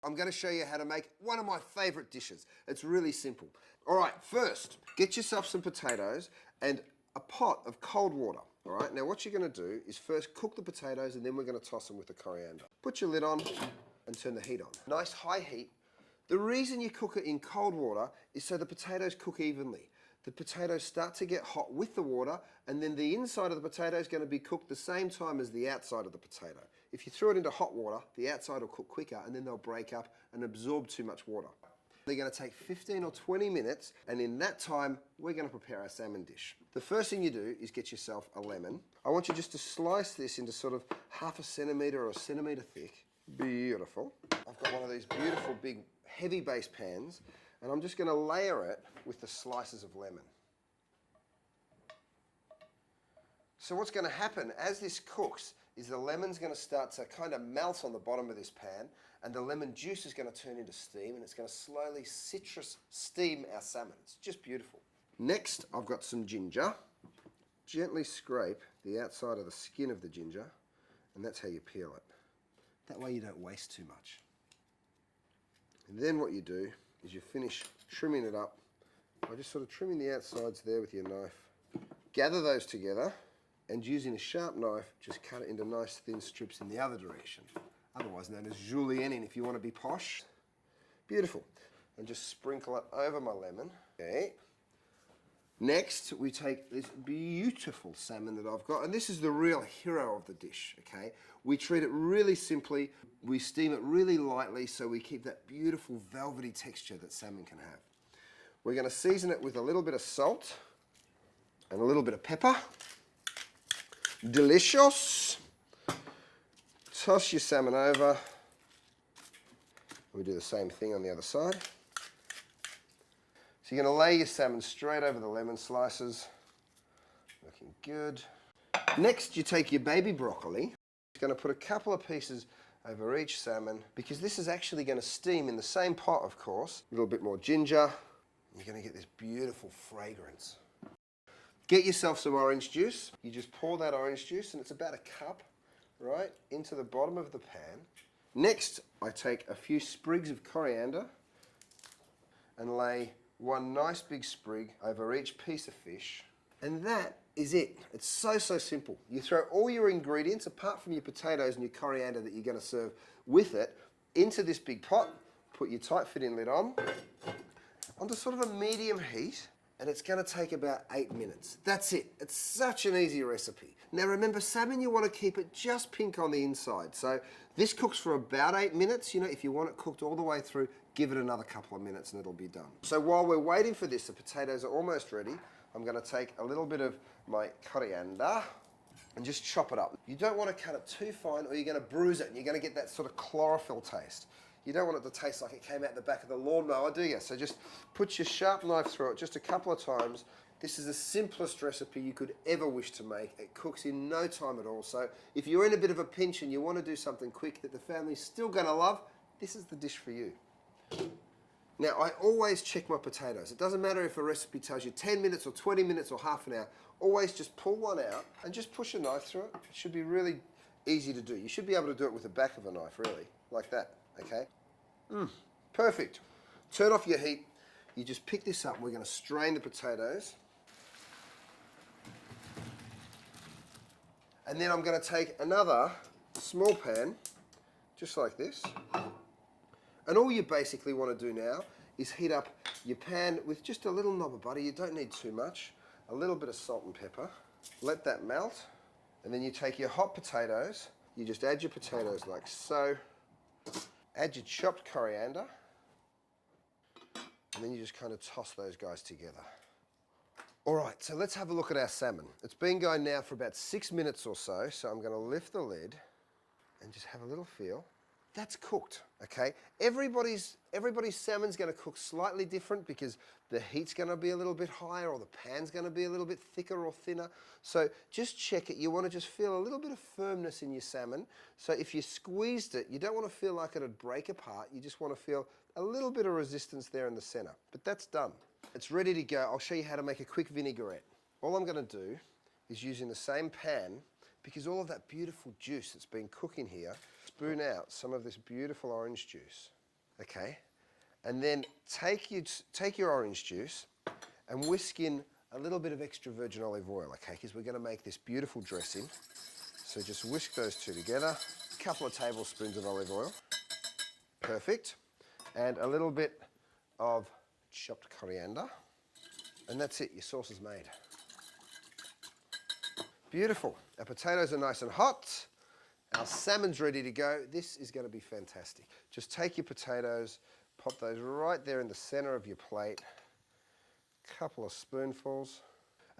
I'm going to show you how to make one of my favourite dishes. It's really simple. All right, first, get yourself some potatoes and a pot of cold water. All right, now what you're going to do is first cook the potatoes and then we're going to toss them with the coriander. Put your lid on and turn the heat on. Nice high heat. The reason you cook it in cold water is so the potatoes cook evenly. The potatoes start to get hot with the water, and then the inside of the potato is going to be cooked the same time as the outside of the potato. If you throw it into hot water, the outside will cook quicker and then they'll break up and absorb too much water. They're going to take 15 or 20 minutes, and in that time, we're going to prepare our salmon dish. The first thing you do is get yourself a lemon. I want you just to slice this into sort of 1/2 centimetre or 1 centimetre thick. Beautiful. I've got one of these beautiful big heavy base pans, and I'm just going to layer it with the slices of lemon. So what's going to happen as this cooks is the lemon's going to start to kind of melt on the bottom of this pan, and the lemon juice is going to turn into steam, and it's going to slowly citrus steam our salmon. It's just beautiful. Next, I've got some ginger. Gently scrape the outside of the skin of the ginger, and that's how you peel it. That way you don't waste too much. And then what you do is you finish trimming it up by just sort of trimming the outsides there with your knife. Gather those together, and using a sharp knife, just cut it into nice thin strips in the other direction, otherwise known as julienning if you want to be posh. Beautiful. And just sprinkle it over my lemon. Okay. Next, we take this beautiful salmon that I've got, and this is the real hero of the dish, okay? We treat it really simply. We steam it really lightly so we keep that beautiful velvety texture that salmon can have. We're going to season it with a little bit of salt and a little bit of pepper. Delicious. Toss your salmon over. We do the same thing on the other side. So you're going to lay your salmon straight over the lemon slices. Looking good. Next, you take your baby broccoli. You're going to put a couple of pieces over each salmon, because this is actually going to steam in the same pot, of course. A little bit more ginger. You're going to get this beautiful fragrance. Get yourself some orange juice. You just pour that orange juice, and it's about a cup, right, into the bottom of the pan. Next, I take a few sprigs of coriander and lay one nice big sprig over each piece of fish. And that is it. It's so simple. You throw all your ingredients, apart from your potatoes and your coriander that you're going to serve with it, into this big pot. Put your tight fitting lid on, onto sort of a medium heat, and it's going to take about 8 minutes. That's it. It's such an easy recipe. Now remember, salmon, you want to keep it just pink on the inside. So this cooks for about 8 minutes. You know, if you want it cooked all the way through, give it another couple of minutes and it'll be done. So while we're waiting for this, the potatoes are almost ready. I'm going to take a little bit of my coriander and just chop it up. You don't want to cut it too fine, or you're going to bruise it and you're going to get that sort of chlorophyll taste. You don't want it to taste like it came out the back of the lawnmower, do you? So just put your sharp knife through it just a couple of times. This is the simplest recipe you could ever wish to make. It cooks in no time at all. So if you're in a bit of a pinch and you want to do something quick that the family's still going to love, this is the dish for you. Now, I always check my potatoes. It doesn't matter if a recipe tells you 10 minutes or 20 minutes or half an hour. Always just pull one out and just push a knife through it. It should be really easy to do. You should be able to do it with the back of a knife, really, like that, okay? Perfect. Turn off your heat. You just pick this up. We're going to strain the potatoes. And then I'm going to take another small pan, just like this. And all you basically want to do now is heat up your pan with just a little knob of butter. You don't need too much. A little bit of salt and pepper. Let that melt. And then you take your hot potatoes. You just add your potatoes like so. Add your chopped coriander. And then you just kind of toss those guys together. All right, so let's have a look at our salmon. It's been going now for about 6 minutes or so. So I'm going to lift the lid and just have a little feel. That's cooked, okay? Everybody's salmon's going to cook slightly different because the heat's going to be a little bit higher, or the pan's going to be a little bit thicker or thinner. So just check it. You want to just feel a little bit of firmness in your salmon. So if you squeezed it, you don't want to feel like it'd break apart. You just want to feel a little bit of resistance there in the center. But that's done. It's ready to go. I'll show you how to make a quick vinaigrette. All I'm going to do is, using the same pan, because all of that beautiful juice that's been cooking here, spoon out some of this beautiful orange juice. Okay, and then take your orange juice and whisk in a little bit of extra virgin olive oil, okay, because we're going to make this beautiful dressing. So just whisk those two together. A couple of tablespoons of olive oil. Perfect. And a little bit of chopped coriander. And that's it, your sauce is made. Beautiful. Our potatoes are nice and hot. Our salmon's ready to go. This is going to be fantastic. Just take your potatoes, pop those right there in the center of your plate. A couple of spoonfuls.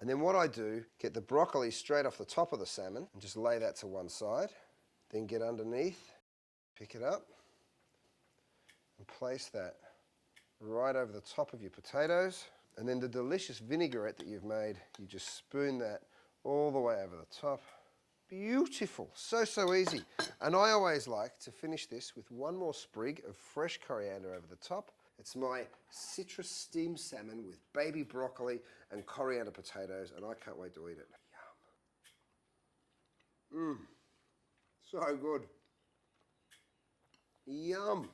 And then what I do, get the broccoli straight off the top of the salmon and just lay that to one side. Then get underneath, pick it up, and place that right over the top of your potatoes. And then the delicious vinaigrette that you've made, you just spoon that all the way over the top. Beautiful, so easy. And I always like to finish this with one more sprig of fresh coriander over the top. It's my citrus steamed salmon with baby broccoli and coriander potatoes, and I can't wait to eat it. Yum. So good. Yum.